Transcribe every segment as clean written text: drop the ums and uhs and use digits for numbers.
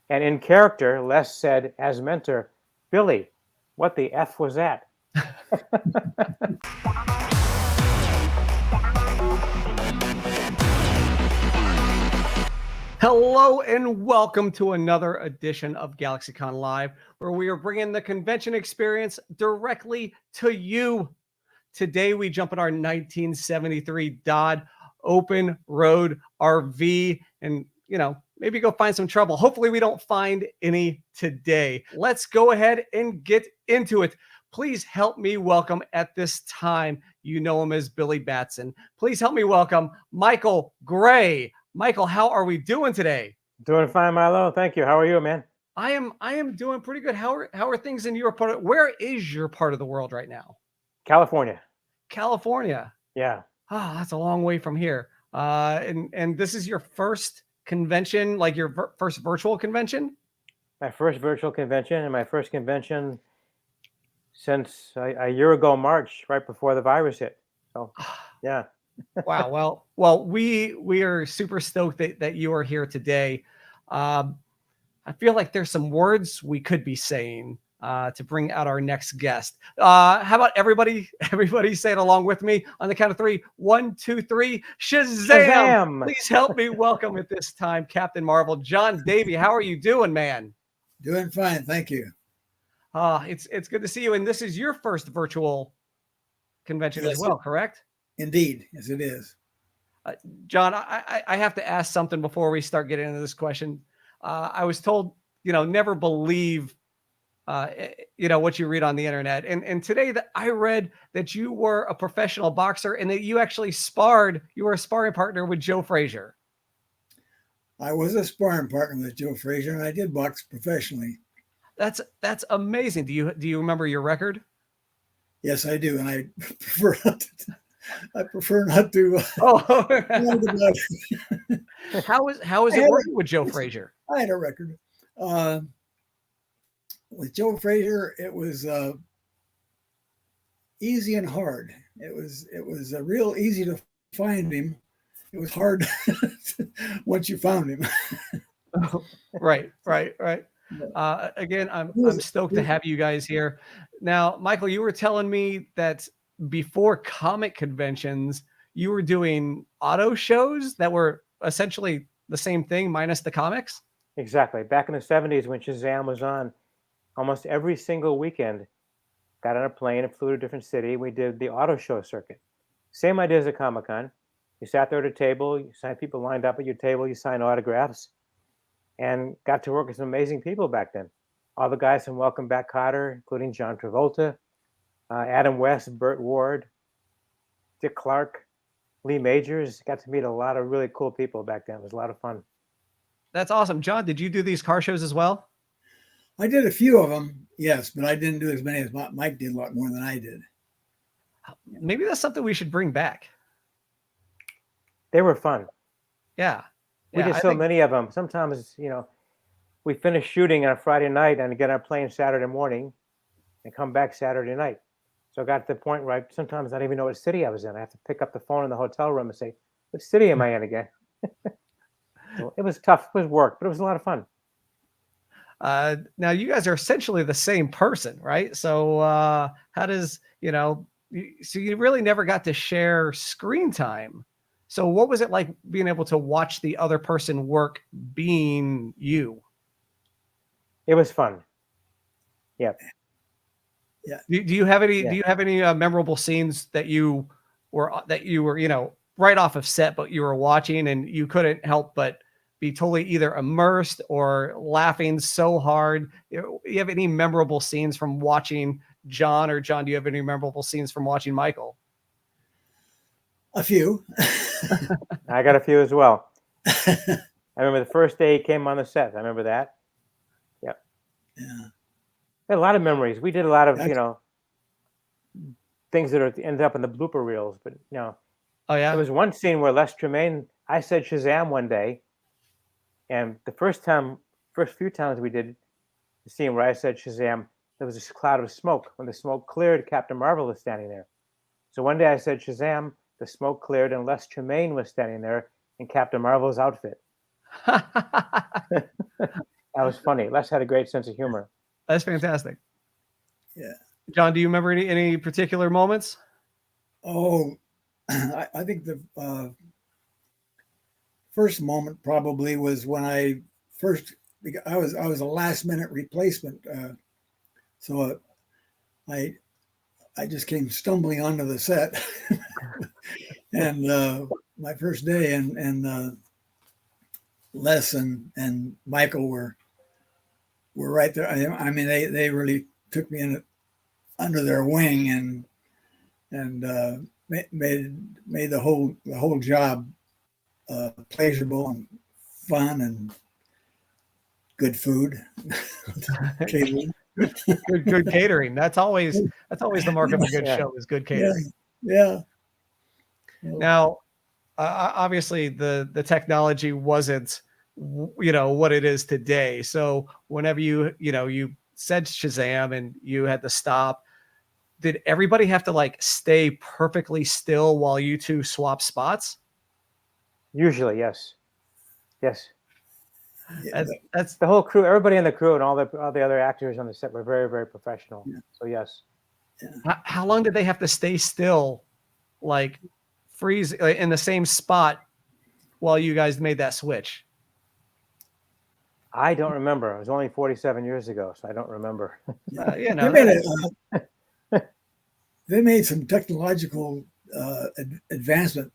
And in character, Les said, as mentor, Billy, what the F was that? Hello and welcome to another edition of GalaxyCon Live, where we are bringing the convention experience directly to you. Today, we jump in our 1973 Dodge open road RV and, maybe go find some trouble. Hopefully, we don't find any today. Let's go ahead and get into it. Please help me welcome at this time, you know him as Billy Batson. Please help me welcome Michael Gray. Michael, how are we doing today? Doing fine, Milo. Thank you. How are you, man? I am doing pretty good. How are things in your part? Where is your part of the world right now? California. California. Yeah. That's a long way from here. And this is your first convention, like your first virtual convention? My first virtual convention and my first convention since a year ago, March, right before the virus hit. So, yeah. Wow. Well, we are super stoked that you are here today. I feel like there's some words we could be saying to bring out our next guest. How about everybody say it along with me on the count of three? 1, 2, 3. Shazam! Shazam! Please help me welcome at this time Captain Marvel, John Davey. How are you doing, man? Doing fine, thank you. It's good to see you. And this is your first virtual convention as well, correct? Indeed, yes, it is. John, I have to ask something before we start getting into this question. I was told, never believe, what you read on the internet. And today that I read that you were a professional boxer and that you actually you were a sparring partner with Joe Frazier. I was a sparring partner with Joe Frazier, and I did box professionally. That's amazing. Do you remember your record? Yes, I do, and I prefer not to. I prefer not to. How is it working with Joe Frazier? I had a record with Joe Frazier. It was easy and hard. It was real easy to find him. It was hard once you found him. Right. Again, I'm stoked to have you guys here. Now, Michael, you were telling me that before comic conventions, you were doing auto shows that were essentially the same thing minus the comics? Exactly. Back in the 70s when Shazam was on, almost every single weekend, got on a plane and flew to a different city. We did the auto show circuit. Same idea as a Comic-Con. You sat there at a table, you signed people lined up at your table, you signed autographs, and got to work with some amazing people back then. All the guys from Welcome Back, Kotter, including John Travolta, Adam West, Burt Ward, Dick Clark, Lee Majors. Got to meet a lot of really cool people back then. It was a lot of fun. That's awesome. John, did you do these car shows as well? I did a few of them, yes, but I didn't do as many as Mike did. A lot more than I did. Maybe that's something we should bring back. They were fun. Yeah. We did so many of them. Sometimes, we finish shooting on a Friday night and get on a plane Saturday morning and come back Saturday night. So I got to the point where sometimes I don't even know what city I was in. I have to pick up the phone in the hotel room and say, what city am I in again? So it was tough. It was work, but it was a lot of fun. Now, you guys are essentially the same person, right? So how does, so you really never got to share screen time. So what was it like being able to watch the other person work being you? It was fun. Yeah. Yeah. Do you have any? Yeah. Do you have any memorable scenes that you were right off of set, but you were watching and you couldn't help but be totally either immersed or laughing so hard? You have any memorable scenes from watching John, or John, do you have any memorable scenes from watching Michael? A few. I got a few as well. I remember the first day he came on the set. I remember that. Yep. Yeah. We had a lot of memories. We did a lot of, things that ended up in the blooper reels. But, Oh, yeah? There was one scene where Les Tremaine, I said Shazam one day. And the first few times we did the scene where I said Shazam, there was this cloud of smoke. When the smoke cleared, Captain Marvel was standing there. So one day I said Shazam, the smoke cleared, and Les Tremaine was standing there in Captain Marvel's outfit. That was funny. Les had a great sense of humor. That's fantastic. Yeah. John, do you remember any particular moments? Oh, I think the first moment probably was when I was a last minute replacement, so I just came stumbling onto the set, and my first day, and Les and Michael were right there. I mean, they really took me under their wing and made the whole job pleasurable and fun and good food. Catering. Good catering. That's always the mark of a good show is good catering. Yeah. Now, obviously, the technology wasn't what it is today. So whenever you said Shazam and you had to stop, did everybody have to like stay perfectly still while you two swap spots? Usually, yes. That's The whole crew, everybody in the crew, and all the other actors on the set were very, very professional. Yeah. So yes. How long did they have to stay still, like freeze in the same spot while you guys made that switch? I don't remember. It was only 47 years ago, so I don't remember. They made some technological advancement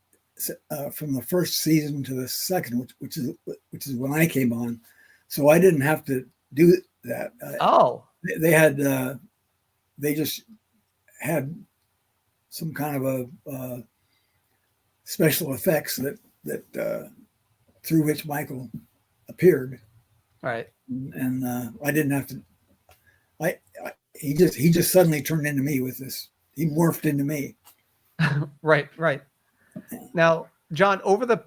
from the first season to the second, which is when I came on. So I didn't have to do that. They just had some kind of a special effects that through which Michael appeared. Right. And I didn't have to. He just suddenly turned into me with this. He morphed into me. Right. Now, John, over the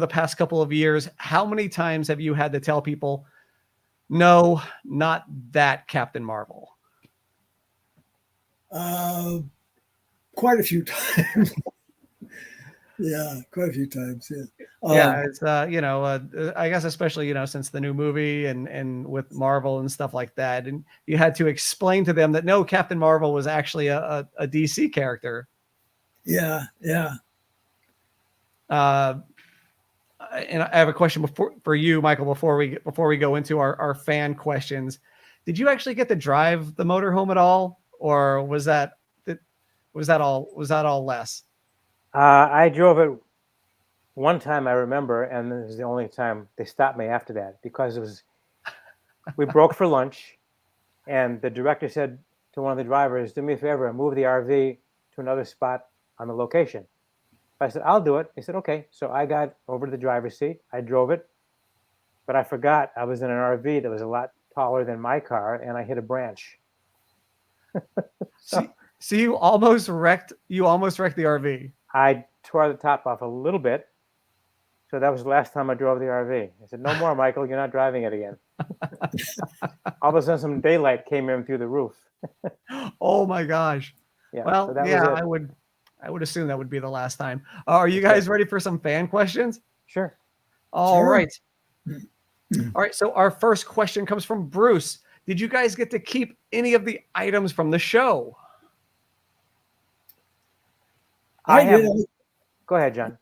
past couple of years, how many times have you had to tell people, no, not that Captain Marvel? Quite a few times. Yeah, quite a few times. Yeah. Yeah, it's I guess especially since the new movie and with Marvel and stuff like that, and you had to explain to them that no, Captain Marvel was actually a DC character. Yeah. And I have a question for you, Michael, before we go into our fan questions. Did you actually get to drive the motorhome at all, or was that all Les? I drove it one time, I remember, and this is the only time they stopped me after that, because we broke for lunch, and the director said to one of the drivers, "Do me a favor, move the RV to another spot on the location." I said, "I'll do it." He said, "Okay." So I got over to the driver's seat. I drove it, but I forgot I was in an RV that was a lot taller than my car, and I hit a branch. So you almost wrecked the RV. I tore the top off a little bit. So that was the last time I drove the RV. I said, "No more, Michael. You're not driving it again." All of a sudden, some daylight came in through the roof. Oh my gosh! Yeah. Well, so that yeah, was it. I would assume that would be the last time. Are you guys ready for some fan questions? Sure. All right. All right. So our first question comes from Bruce. Did you guys get to keep any of the items from the show? I did. Go ahead, John.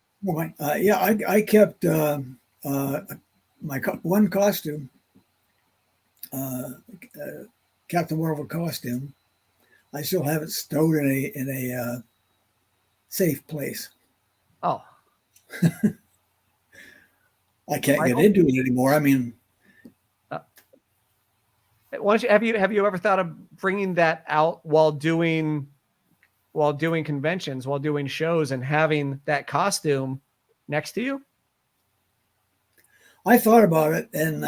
I kept my one costume, Captain Marvel costume. I still have it stowed in a safe place. Oh, I can't get into it anymore. I mean, why don't you have you ever thought of bringing that out while doing conventions, while doing shows, and having that costume next to you? I thought about it, and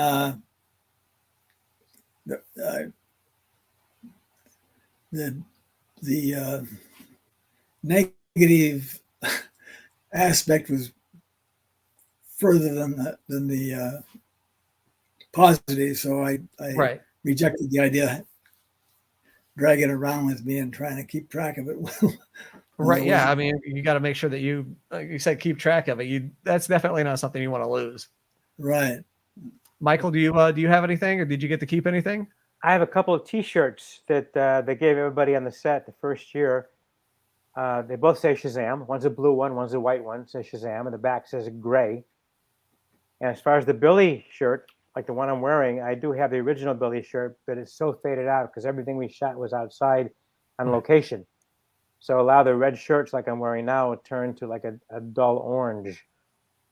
the negative aspect was further than the positive, so I rejected the idea dragging it around with me and trying to keep track of it. Right. Yeah. I mean, you got to make sure that you, like you said, keep track of it. That's definitely not something you want to lose. Right. Michael, do you have anything, or did you get to keep anything? I have a couple of T-shirts that they gave everybody on the set the first year. They both say Shazam. One's a blue one, one's a white one. It says Shazam, and the back says gray. And as far as the Billy shirt, like the one I'm wearing, I do have the original Billy shirt, but it's so faded out because everything we shot was outside on location. So a lot of the red shirts like I'm wearing now turn to like a dull orange.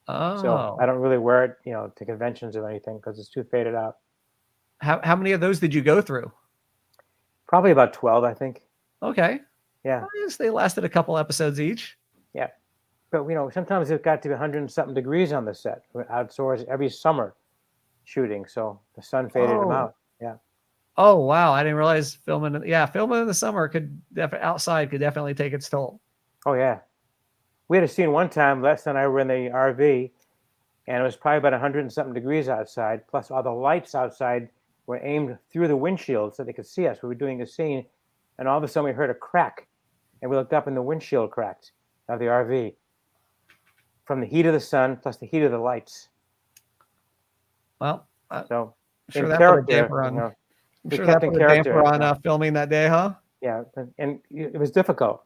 Oh. So I don't really wear it, to conventions or anything because it's too faded out. How many of those did you go through? Probably about 12, I think. Okay. Yeah. I guess they lasted a couple episodes each. Yeah. But, sometimes it got to 100 and something degrees on the set. We're outdoors every summer shooting. So the sun faded them out. Yeah. Oh, wow. I didn't realize filming in the summer outside could definitely take its toll. Oh, yeah. We had a scene one time, Les and I were in the RV, and it was probably about 100 and something degrees outside, plus all the lights outside were aimed through the windshield so they could see us. We were doing a scene, and all of a sudden we heard a crack, and we looked up and the windshield cracked of the RV from the heat of the sun plus the heat of the lights. Well, so I'm sure in that character, put a damper on, we kept in character. Filming that day, huh? Yeah, and it was difficult.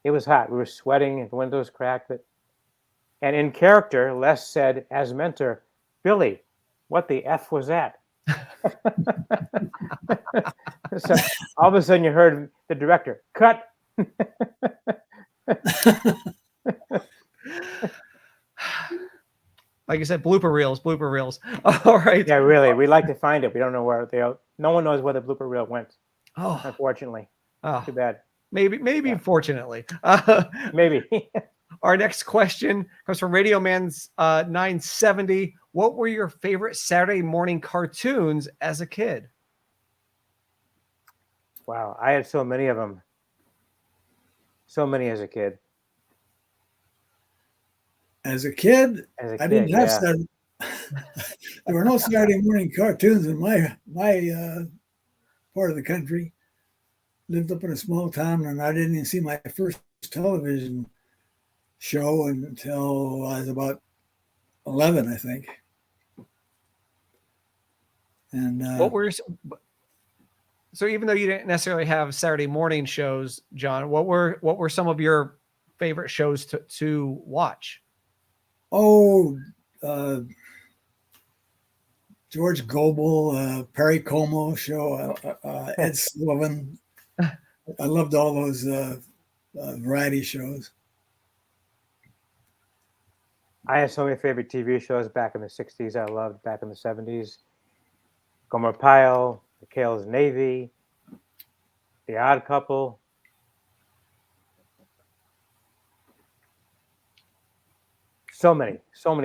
It was hot. We were sweating, and the windows cracked. And in character, Les said, as mentor, "Billy, what the F was that?" So all of a sudden you heard the director, "Cut." Like you said, blooper reels. All right. Yeah, really. We like to find it. We don't know where no one knows where the blooper reel went. Oh, unfortunately. Too bad. Maybe fortunately. Maybe. Our next question comes from Radio Man's 970. What were your favorite Saturday morning cartoons as a kid? Wow, I had so many of them. So many as a kid. As a kid, I didn't have Saturday. There were no Saturday morning cartoons in my part of the country. Lived up in a small town, and I didn't even see my first television show until I was about 11, I think. And so even though you didn't necessarily have Saturday morning shows, John, what were some of your favorite shows to watch? Oh, George Gobel, Perry Como show, Ed Sullivan. I loved all those variety shows. I had so many favorite TV shows back in the 60s. I loved back in the 70s. Gomer Pyle, McHale's Navy, The Odd Couple. So many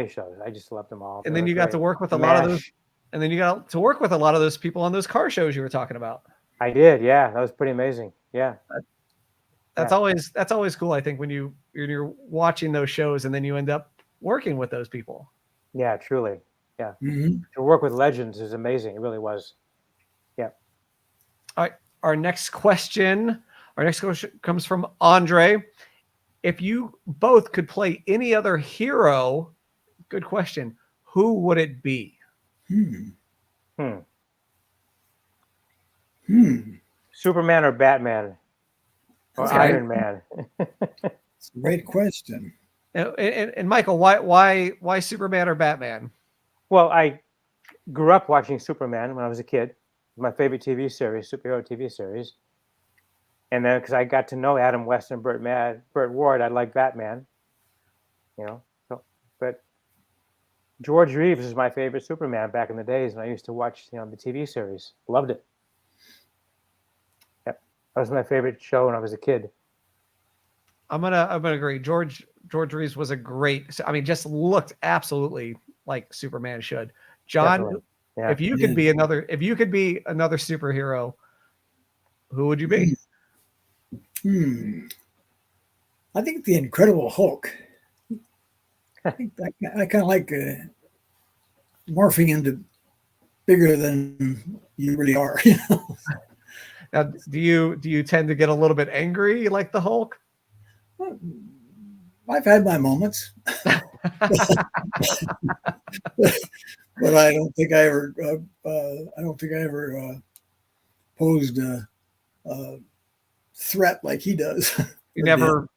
shows. I just loved them all. And then you got to work with a lot of those. And then you got to work with a lot of those people on those car shows you were talking about. I did. Yeah, that was pretty amazing. Yeah. That's always cool. I think when you're watching those shows and then you end up working with those people. Yeah, truly. Yeah. Mm-hmm. To work with legends is amazing. It really was. Yeah. All right. Our next question comes from Andre. If you both could play any other hero, good question, who would it be? Superman or Batman? Or Iron Man? It's a great question. And Michael, why Superman or Batman? Well, I grew up watching Superman when I was a kid. My favorite TV series, superhero TV series. And then because I got to know Adam West and Burt Ward, I liked Batman. But George Reeves is my favorite Superman back in the days, and I used to watch the TV series. Loved it. Yep, that was my favorite show when I was a kid. I'm gonna agree. George Reeves was a great. I mean, just looked absolutely like Superman should. John, if you could be another superhero, who would you be? I think the Incredible Hulk. I think I kind of like morphing into bigger than you really are. Now, do you tend to get a little bit angry like the Hulk? I've had my moments. but I don't think I ever posed a threat like he does. You never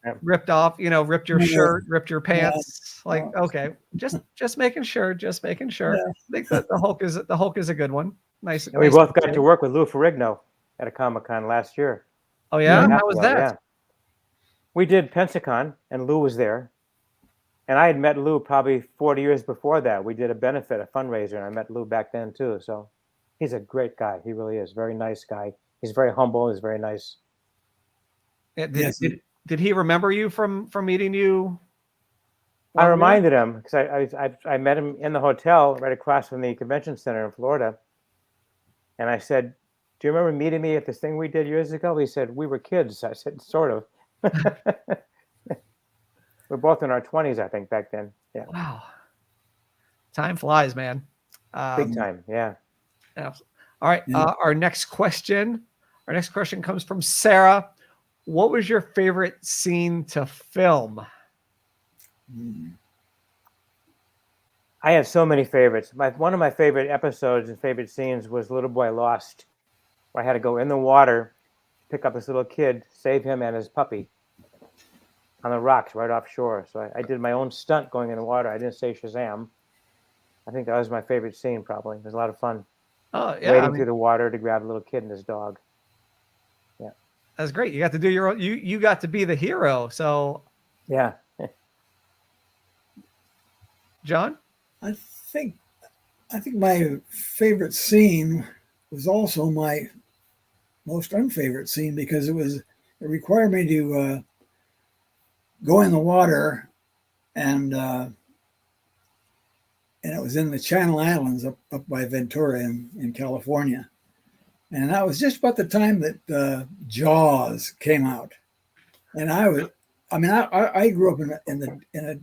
Yep. ripped off, ripped your No, shirt, ripped your no, pants. Like, no. okay, just making sure, just making sure. Yeah. I think that the Hulk is a good one. Nice. And we Nice. both got to work with Lou Ferrigno at a Comic-Con last year. Oh yeah, Yeah. how was that? Yeah. We did Pensacon, and Lou was there. And I had met Lou probably 40 years before that. We did a benefit, a fundraiser, and I met Lou back then too. So he's a great guy. He really is. Very nice guy. He's very humble. He's very nice. Yes. Did he remember you from meeting you? I while there? reminded him because I met him in the hotel right across from the convention center in Florida. And I said, "Do you remember meeting me at this thing we did years ago?" He said, "We were kids." I said, "Sort of." We're both in our 20s, I think, back then. Yeah. Wow. Time flies, man. Big time. Yeah. All right. Yeah. Our next question comes from Sarah. What was your favorite scene to film? I have so many favorites. One of my favorite episodes and favorite scenes was Little Boy Lost, where I had to go in the water, pick up this little kid, save him and his puppy on the rocks right offshore. So I did my own stunt going in the water. I didn't say Shazam. I think that was my favorite scene, probably. It was a lot of fun. Oh yeah, Wading through the water to grab a little kid and his dog. Yeah. That's great. You got to do your own, you got to be the hero. So yeah. John? I think my favorite scene was also my most unfavorite scene because it required me to go in the water, and it was in the Channel Islands up by Ventura in California, and that was just about the time that Jaws came out, and I grew up in a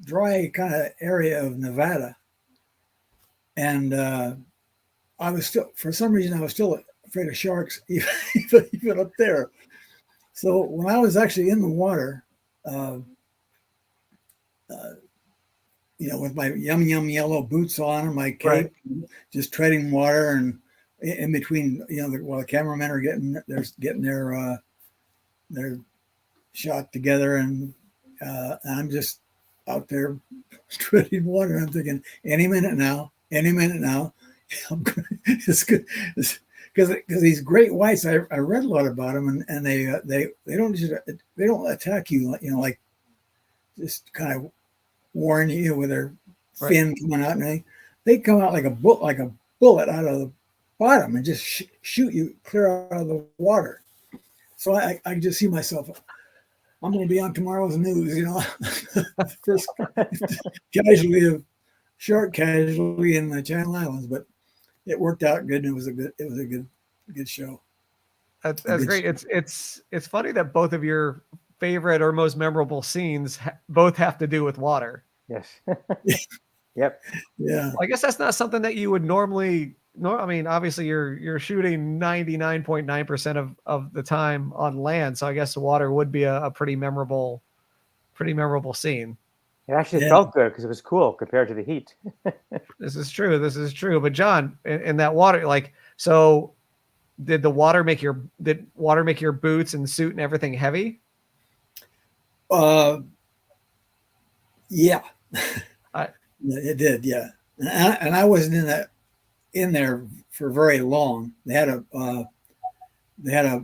dry kind of area of Nevada, and I was still, for some reason, I was still afraid of sharks, even up there. So when I was actually in the water, with my yum yellow boots on and my cape, Right. just treading water, and in between, while the cameramen are getting their shot together, and I'm just out there treading water. I'm thinking, any minute now. It's good. Because these great whites, I read a lot about them, and they don't attack you, like just kind of warn you with their fin coming out, and they come out like a bullet out of the bottom and just shoot you clear out of the water. So I just see myself, I'm going to be on tomorrow's news, first shark casualty in the Channel Islands, but it worked out good, and it was a good show. That's great. It's funny that both of your favorite or most memorable scenes both have to do with water. Yes. Yep. Yeah. Well, I guess that's not something that you would normally. No, I mean, obviously you're shooting 99.9% of the time on land, so I guess the water would be a pretty memorable scene. It actually felt good because it was cool compared to the heat. This is true. But John, in that water, so did water make your boots and suit and everything heavy? Yeah. It did, yeah. And I wasn't in there for very long. They had a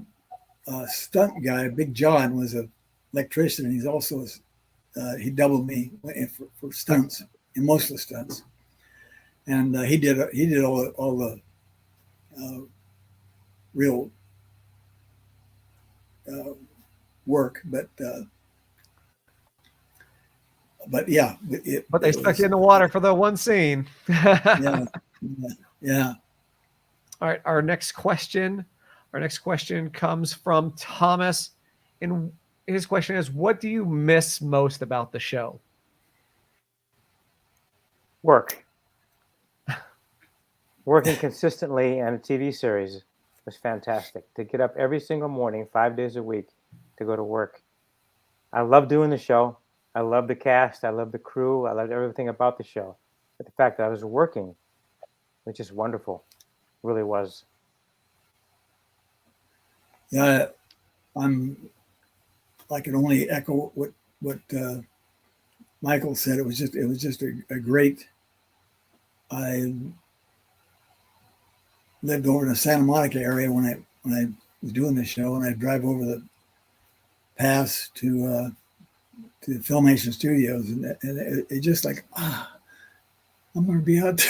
stunt guy. Big John was an electrician, and he's also he doubled me for stunts, in most of the stunts, and he did all the real work, but yeah. But they stuck you in the water for the one scene. Yeah. All right. Our next question comes from Thomas, and his question is, what do you miss most about the show? Working consistently on a TV series was fantastic. To get up every single morning, 5 days a week, to go to work. I love doing the show. I love the cast. I love the crew. I love everything about the show. But the fact that I was working was just wonderful. It really was. Yeah, I can only echo what Michael said. It was just a great. I lived over in the Santa Monica area when I was doing the show, and I'd drive over the pass to the Filmation Studios, and it just like I'm going to be out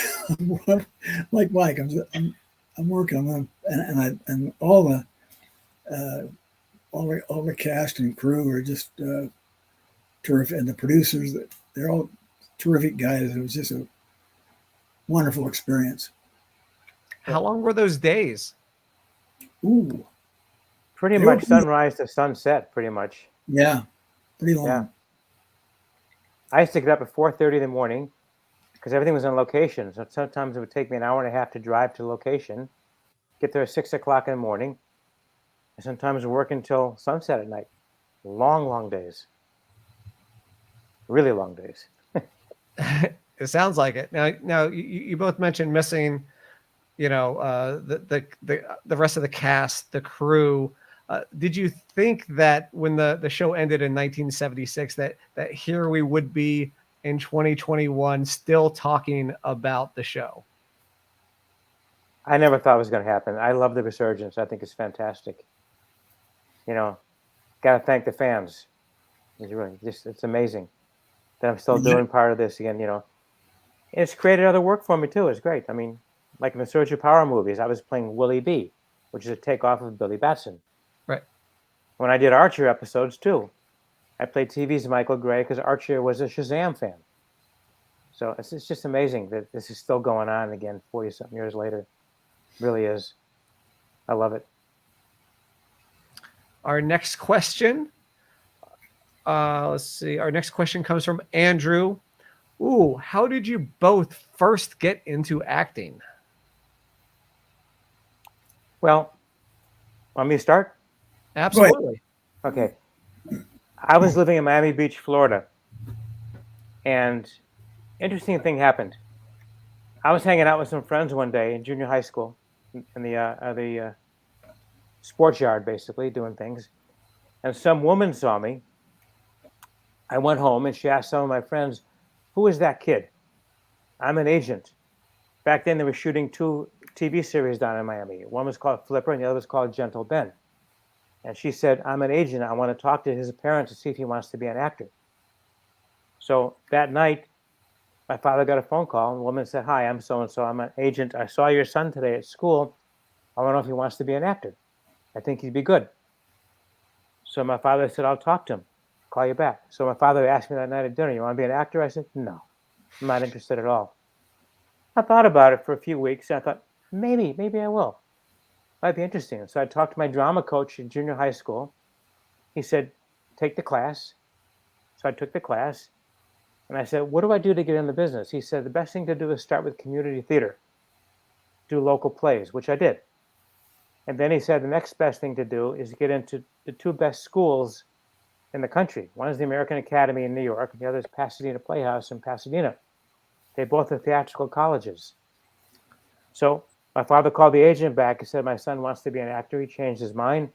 like Mike. I'm working. And all the cast and crew are just terrific, and the producers, they're all terrific guys. It was just a wonderful experience. How long were those days? Ooh, pretty much sunrise to sunset. Pretty much. Yeah, pretty long. Yeah. I used to get up at 4:30 in the morning because everything was on location. So sometimes it would take me an hour and a half to drive to location, get there at 6 o'clock in the morning, and sometimes work until sunset at night. Long days. Really long days. It sounds like it. Now you both mentioned missing, the rest of the cast, the crew. Did you think that when the show ended in 1976 that here we would be in 2021 still talking about the show? I never thought it was going to happen. I love the resurgence. I think it's fantastic. Got to thank the fans. It's amazing that I'm still doing part of this again. It's created other work for me too. It's great. I mean, like in the Surge of Power movies, I was playing Willie B, which is a takeoff of Billy Batson. Right. When I did Archer episodes too, I played TV's Michael Gray because Archer was a Shazam fan. So it's just amazing that this is still going on again 40-something years later. It really is. I love it. Our next question. Let's see. Our next question comes from Andrew. Ooh, how did you both first get into acting? Well, want me to start? Absolutely. Okay. I was living in Miami Beach, Florida, and interesting thing happened. I was hanging out with some friends one day in junior high school, in the sports yard, basically doing things, and some woman saw me. I went home and she asked some of my friends, "Who is that kid?" I'm an agent. Back then, they were shooting 2 TV series down in Miami. One was called Flipper, and the other was called Gentle Ben. And she said, "I'm an agent. I want to talk to his parents to see if he wants to be an actor." So that night, my father got a phone call, and the woman said, "Hi, I'm so-and-so. I'm an agent. I saw your son today at school. I want to know if he wants to be an actor. I think he'd be good." So my father said, "I'll talk to him. Call you back." So my father asked me that night at dinner, "You want to be an actor?" I said, "No, I'm not interested at all." I thought about it for a few weeks, and I thought, maybe I will. Might be interesting. So I talked to my drama coach in junior high school. He said, "Take the class." So I took the class, and I said, "What do I do to get in the business?" He said, "The best thing to do is start with community theater, do local plays," which I did. And then he said, the next best thing to do is get into the 2 best schools in the country. One is the American Academy in New York, and the other is Pasadena Playhouse in Pasadena. They both are theatrical colleges. So my father called the agent back and said, "My son wants to be an actor." He changed his mind.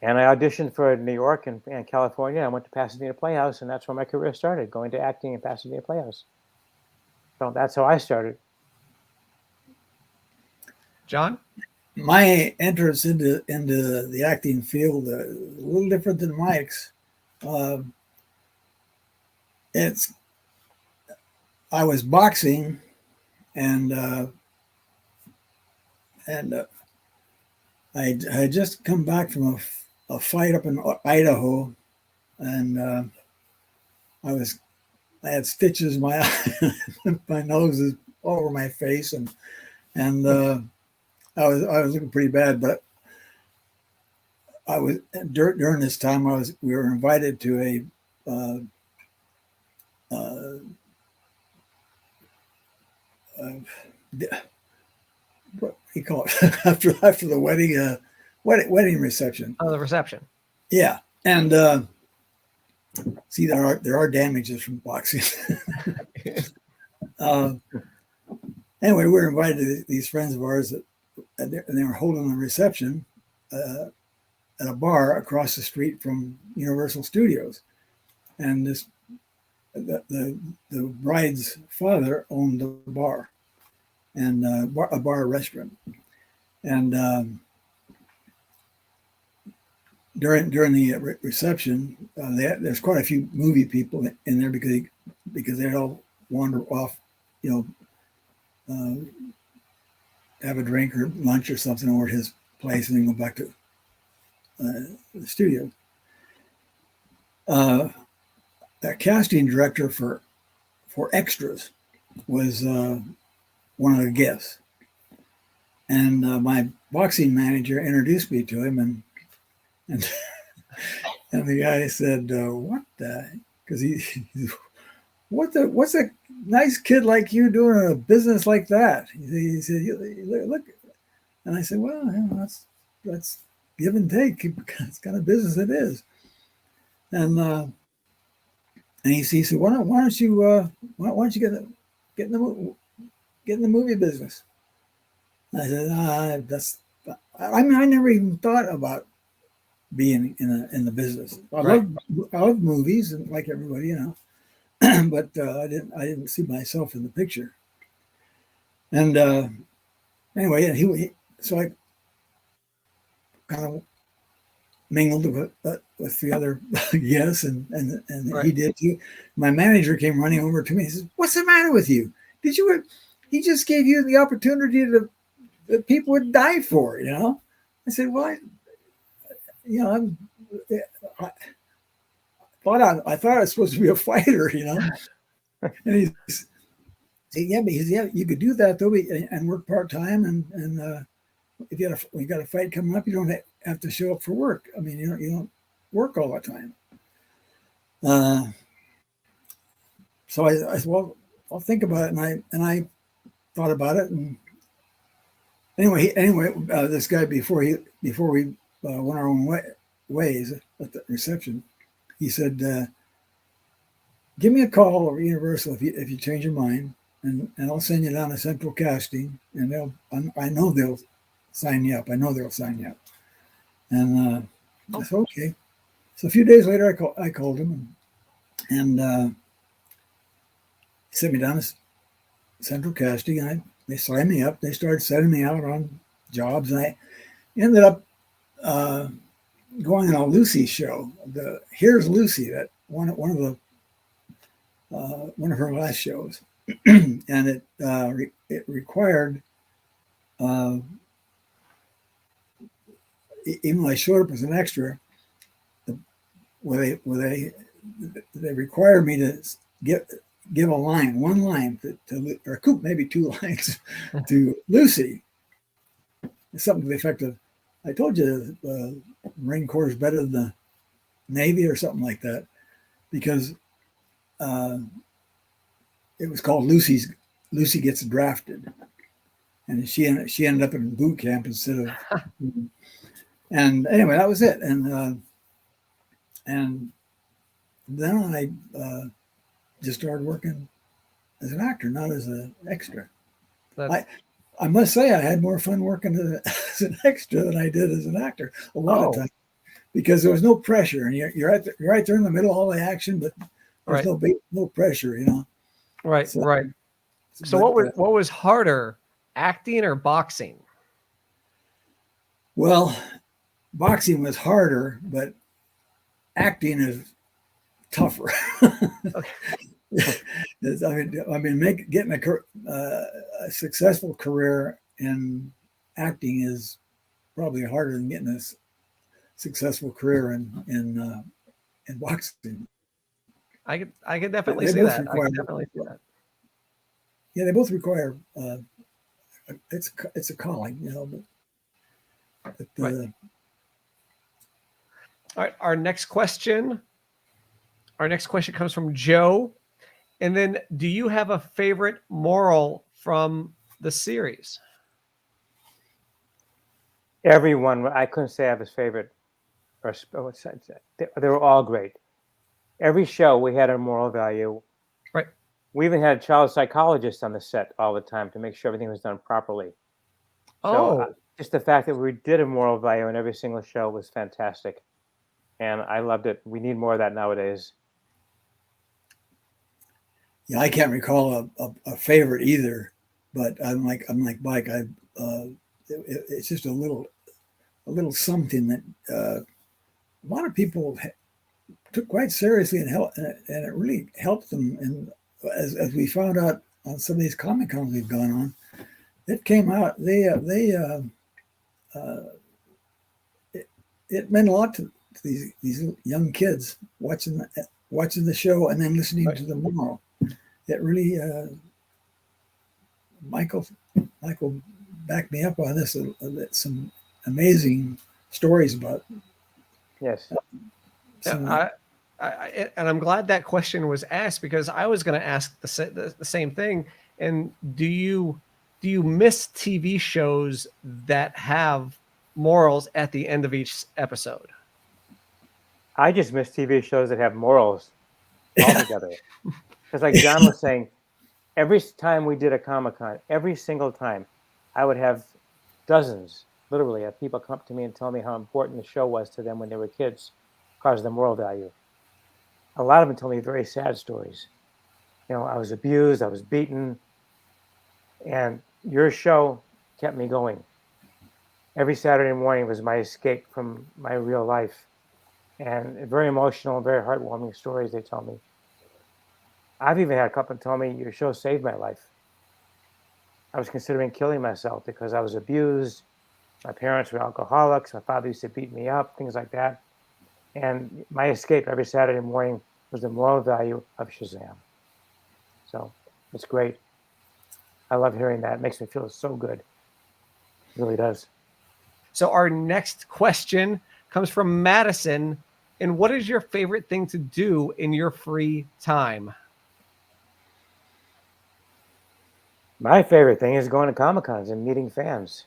And I auditioned for New York and California. I went to Pasadena Playhouse, and that's where my career started, going to acting in Pasadena Playhouse. So that's how I started. John? My entrance into the acting field a little different than Mike's. I was boxing, and I had just come back from a fight up in Idaho, and I had stitches in my my nose is all over my face, and I was looking pretty bad. But I was during this time we were invited to a what do you call it after the wedding reception. Oh, the reception. Yeah, and see there are damages from boxing. Anyway, we were invited to these friends of ours, and they were holding a reception at a bar across the street from Universal Studios, and the bride's father owned the bar and a bar restaurant, and during the reception, there's quite a few movie people in there because they all wander off, have a drink or lunch or something over at his place, and then go back to the studio. The casting director for extras was one of the guests, and my boxing manager introduced me to him, and and the guy said, "What the?" Because what's a nice kid like you doing a business like that? He said, "Look," and I said, "Well, that's give and take. It's kind of business it is." And he said, "Why don't you get in the movie business?" I said, I never even thought about being in the business. I love movies, and like everybody, but I didn't see myself in the picture. And anyway, so I kind of mingled with the other guests, and he did too. My manager came running over to me. He says, "What's the matter with you? He just gave you the opportunity that people would die for, I said, "Well, I thought I was supposed to be a fighter, And he said, "Yeah, but you could do that though, and work part time, and if you got a fight coming up, you don't have to show up for work. I mean, you don't work all the time." So I said, "Well, I'll think about it," and I thought about it, and anyway, this guy before we went our own ways at the reception, he said, "Give me a call over Universal if you change your mind, and I'll send you down to Central Casting, and I know they'll sign you up. I know they'll sign you up." And I said, "Okay." So a few days later, I called him, and he sent me down to Central Casting, and they signed me up. They started sending me out on jobs, and I ended up going on a Lucy show. Here's Lucy, that one of her last shows, and it required, even though I showed up as an extra, where they required me to give one line to or maybe two lines to Lucy. Something to the effect of, "I told you the Marine Corps is better than the Navy," or something like that, because it was called Lucy Gets Drafted, and she ended up in boot camp instead of. And anyway, that was it, and then I just started working as an actor, not as an extra. I must say I had more fun working as an extra than I did as an actor a lot of times, because there was no pressure, and you're right there in the middle of all the action, but there's no pressure, Right, right. So what was harder, acting or boxing? Well, boxing was harder, but acting is tougher. Getting a successful career in acting is probably harder than getting a successful career in boxing. I could definitely see that. I could definitely see that. Yeah, they both require. It's a calling, But, right. All right. Our next question comes from Joe. And then, do you have a favorite moral from the series? Everyone, I couldn't say I have a favorite. They were all great. Every show we had a moral value. Right. We even had a child psychologist on the set all the time to make sure everything was done properly. So Oh, just the fact that we did a moral value in every single show was fantastic, and I loved it. We need more of that nowadays. Yeah, I can't recall a favorite either, but I'm like Mike. It's just a little something that a lot of people took quite seriously and and it really helped them. And as we found out on some of these Comic Cons we've gone on, it came out. It meant a lot to these young kids watching the show and then listening to the moral. It really Michael backed me up on this. Some amazing stories about. Yes. yeah, and I'm glad that question was asked, because I was going to ask the same thing. And do you miss TV shows that have morals at the end of each episode? I just miss TV shows that have morals altogether. Because like John was saying, every time we did a Comic-Con, every single time, I would have dozens, literally, of people come up to me and tell me how important the show was to them when they were kids, because of the moral value. A lot of them told me very sad stories. I was abused, I was beaten, and your show kept me going. Every Saturday morning was my escape from my real life. And very emotional, very heartwarming stories they tell me. I've even had a couple tell me, your show saved my life. I was considering killing myself because I was abused. My parents were alcoholics. My father used to beat me up, things like that. And my escape every Saturday morning was the moral value of Shazam. So it's great. I love hearing that. It makes me feel so good. It really does. So our next question comes from Madison. And what is your favorite thing to do in your free time? My favorite thing is going to Comic-Cons and meeting fans.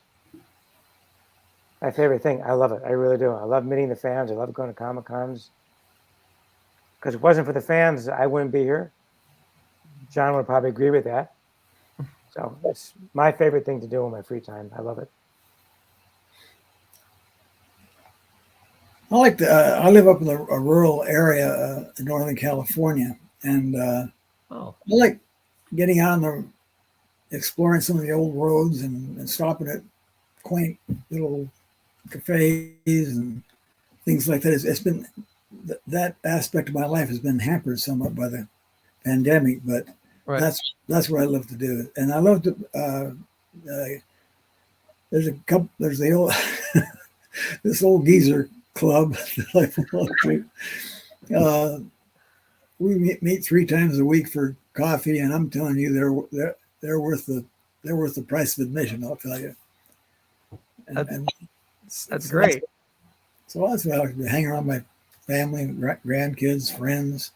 My favorite thing. I love it. I really do. I love meeting the fans. I love going to Comic-Cons. Because if it wasn't for the fans, I wouldn't be here. John would probably agree with that. So it's my favorite thing to do in my free time. I love it. I live up in a rural area in Northern California, and I like getting out and exploring some of the old roads and stopping at quaint little cafes and things like that. It's been that aspect of my life has been hampered somewhat by the pandemic, but that's what I love to do. And I love to. There's the old this old geezer club that I belong to. We meet 3 times a week for coffee, and I'm telling you, they're worth the price of admission. I'll tell you. That's great. So that's why I like to hang around my family, grandkids, friends.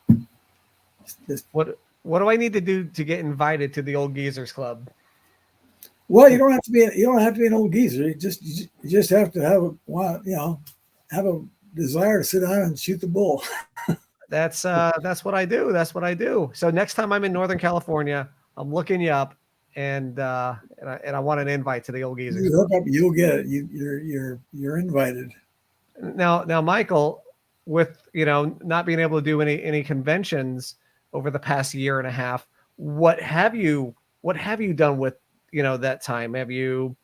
What do I need to do to get invited to the Old Geezers Club? Well, you don't have to be an old geezer. You just have to have a desire to sit down and shoot the bull. That's what I do. That's what I do. So next time I'm in Northern California, I'm looking you up, and I want an invite to the Old Geezers. You hook up, you'll get it. You're invited. Now, Michael, with not being able to do any conventions over the past year and a half, what have you done with that time? Have you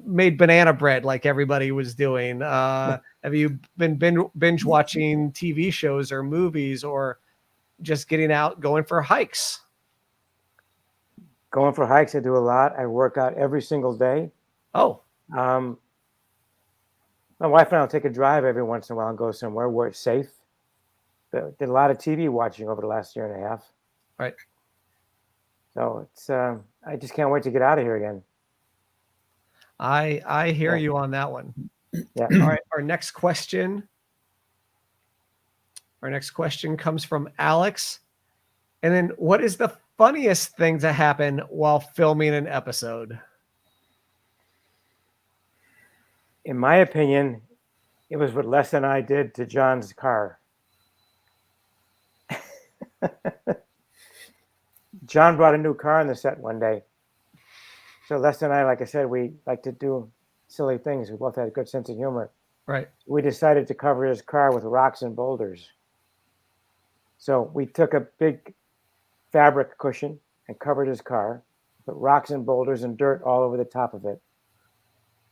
made banana bread like everybody was doing? Have you been binge watching TV shows or movies, or just getting out, going for hikes? Going for hikes, I do a lot. I work out every single day. Oh. My wife and I will take a drive every once in a while and go somewhere where it's safe. But did a lot of TV watching over the last year and a half. Right. So it's I just can't wait to get out of here again. I hear you on that one. Yeah. All right. Our next question comes from Alex. And then, what is the funniest thing to happen while filming an episode? In my opinion, it was what Les and I did to John's car. John brought a new car on the set one day. So Lester and I, like I said, we like to do silly things. We both had a good sense of humor. Right. We decided to cover his car with rocks and boulders. So we took a big fabric cushion and covered his car, put rocks and boulders and dirt all over the top of it.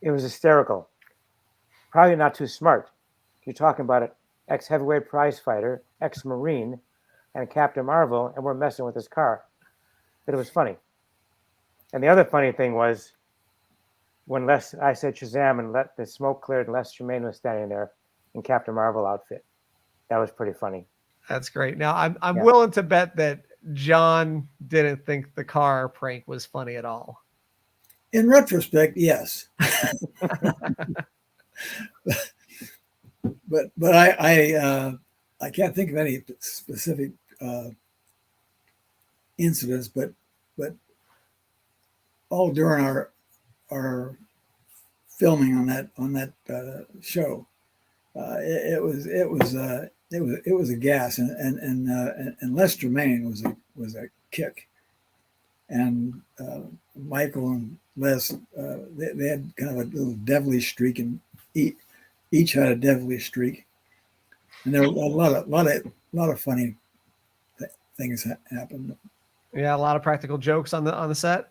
It was hysterical. Probably not too smart. You're talking about an ex-heavyweight prize fighter, ex-Marine, and a Captain Marvel, and we're messing with his car. But it was funny. And the other funny thing was when I said Shazam and the smoke cleared and Les Tremaine was standing there in Captain Marvel outfit. That was pretty funny. That's great. Now I'm willing to bet that John didn't think the car prank was funny at all. In retrospect, yes. but I can't think of any specific incidents, but all during our filming on that show, it was a gas, and Les Tremaine was a kick, and Michael and Les they had kind of a little devilish streak, and each had a devilish streak, and there were a lot of funny things happened. Yeah, a lot of practical jokes on the set.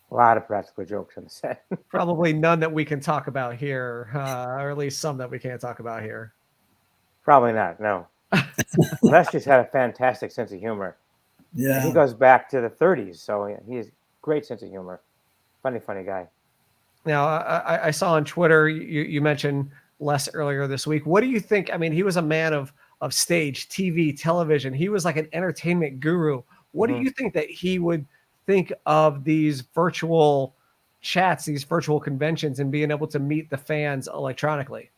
A lot of practical jokes on the set. Probably none that we can talk about here, or at least some that we can't talk about here. Probably not, no. Les just had a fantastic sense of humor. Yeah. And he goes back to the 30s, so he has great sense of humor. Funny guy. Now, I saw on Twitter, you mentioned Les earlier this week. What do you think? I mean, he was a man of stage, TV, television. He was like an entertainment guru. What do you think that he would think of these virtual chats, these virtual conventions, and being able to meet the fans electronically?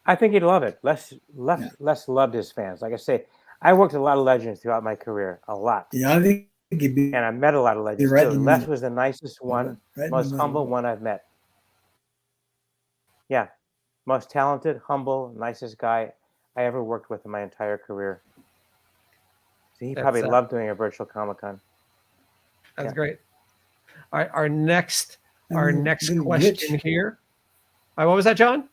I think he'd love it. Les loved his fans. Like I say, I worked with a lot of legends throughout my career, a lot. Yeah, I think he'd be. And I met a lot of legends Right too. Les was the nicest one, most humble one I've met. Yeah, most talented, humble, nicest guy I ever worked with in my entire career. So he probably loved doing a virtual Comic-Con. That's great. All right, our next question here. All right, what was that, John?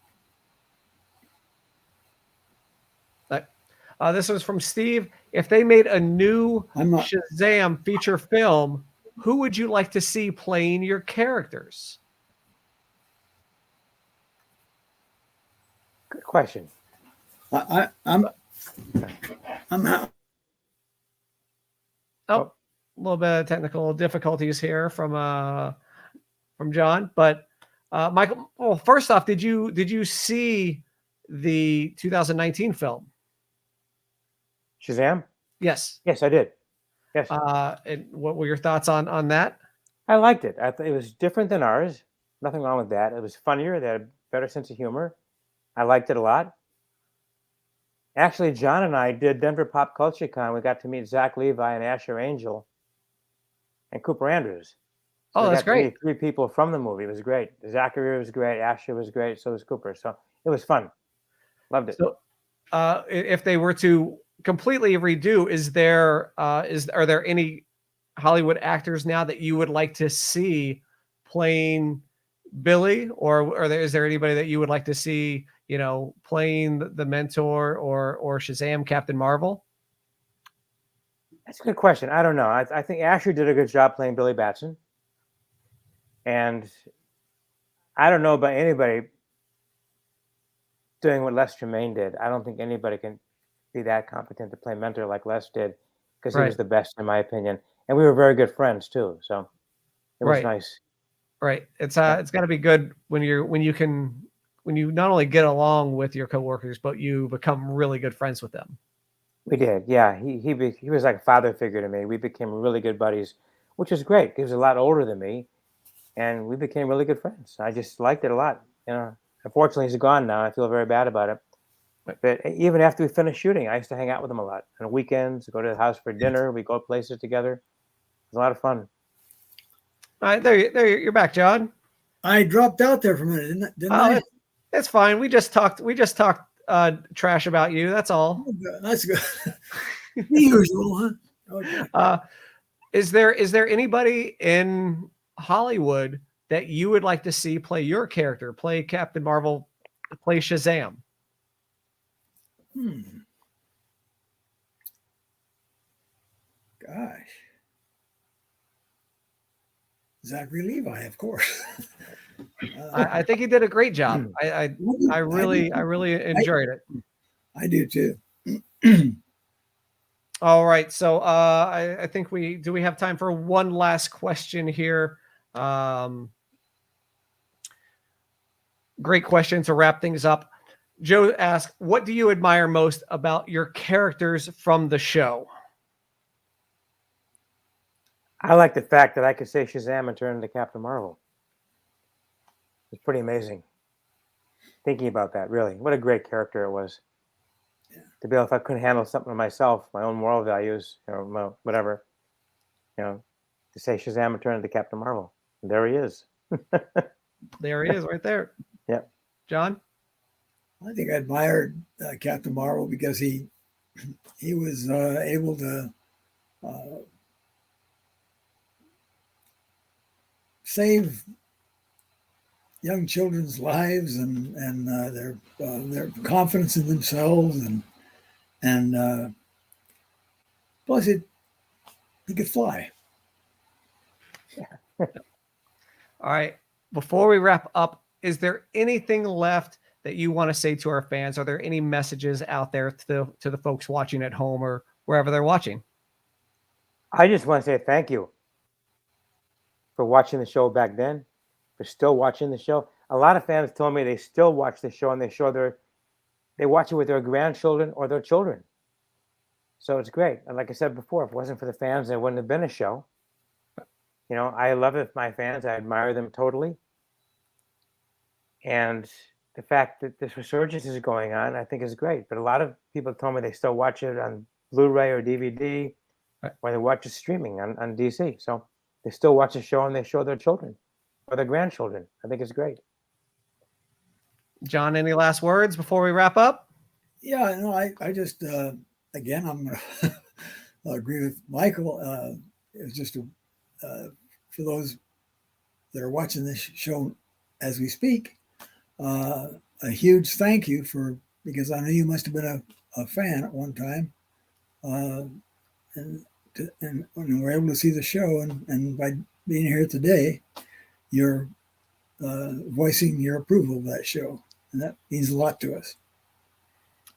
This was from Steve. If they made a new Shazam feature film, who would you like to see playing your characters? Good question. I'm out. Oh, a little bit of technical difficulties here from John. But Michael, well, first off, did you see the 2019 film? Shazam? Yes. Yes, I did. Yes. And what were your thoughts on that? I liked it. I thought it was different than ours. Nothing wrong with that. It was funnier. They had a better sense of humor. I liked it a lot. Actually, John and I did Denver Pop Culture Con. We got to meet Zach Levi and Asher Angel and Cooper Andrews. So that's great. Meet 3 people from the movie. It was great. Zachary was great. Asher was great. So was Cooper. So it was fun. Loved it. So if they were to completely redo, are there any Hollywood actors now that you would like to see playing Billy, or is there anybody that you would like to see, playing the Mentor or Shazam, Captain Marvel? That's a good question. I don't know. I think Asher did a good job playing Billy Batson, and I don't know about anybody doing what Les Tremaine did. I don't think anybody can be that competent to play Mentor like Les did, because he was the best in my opinion, and we were very good friends too. So it was nice. Right. It's got to be good when you not only get along with your coworkers, but you become really good friends with them. We did. Yeah. He was like a father figure to me. We became really good buddies, which was great. He was a lot older than me, and we became really good friends. I just liked it a lot. Unfortunately, he's gone now. I feel very bad about it. But even after we finished shooting, I used to hang out with him a lot on weekends, go to the house for dinner. We go places together. It was a lot of fun. All right, there you're back, John. I dropped out there for a minute, didn't I? It's fine. We just talked trash about you. That's all. Oh, that's good. The usual, huh? Okay. Is there anybody in Hollywood that you would like to see play your character, play Captain Marvel, play Shazam? Gosh. Zachary Levi, of course. I think he did a great job. I really enjoyed it. I do too. All right. So I think we have time for one last question here. Great question to wrap things up. Joe asked, what do you admire most about your characters from the show? I like the fact that I could say Shazam and turn into Captain Marvel. It's pretty amazing. Thinking about that, really. What a great character it was. Yeah. To be able, if I couldn't handle something myself, my own moral values, whatever, to say Shazam and turn into Captain Marvel. And there he is. There he is right there. Yep. John? I think I admired Captain Marvel because he was able to save young children's lives and their confidence in themselves and plus he could fly. All right. Before we wrap up, is there anything left that you want to say to our fans? Are there any messages out there to the folks watching at home or wherever they're watching? I just want to say thank you for watching the show back then, for still watching the show. A lot of fans told me they still watch the show and they watch it with their grandchildren or their children. So it's great. And like I said before, if it wasn't for the fans, there wouldn't have been a show. I love it, my fans. I admire them totally. And the fact that this resurgence is going on, I think is great. But a lot of people told me they still watch it on Blu-ray or DVD, or they watch it streaming on DC. So they still watch the show and they show their children or their grandchildren. I think it's great. John, any last words before we wrap up? Yeah, no, I just, again, I'm going to agree with Michael. It's just for those that are watching this show as we speak, a huge thank you because I know you must have been a fan at one time. And when we're able to see the show and by being here today, you're voicing your approval of that show. And that means a lot to us.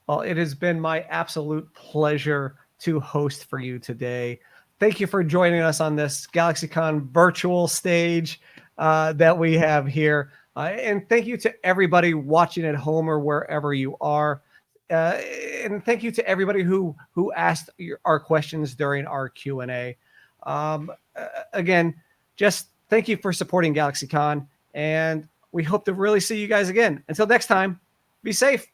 Well, it has been my absolute pleasure to host for you today. Thank you for joining us on this GalaxyCon virtual stage that we have here. And thank you to everybody watching at home or wherever you are. And thank you to everybody who asked our questions during our Q&A. Again, just thank you for supporting GalaxyCon, and we hope to really see you guys again. Until next time, be safe.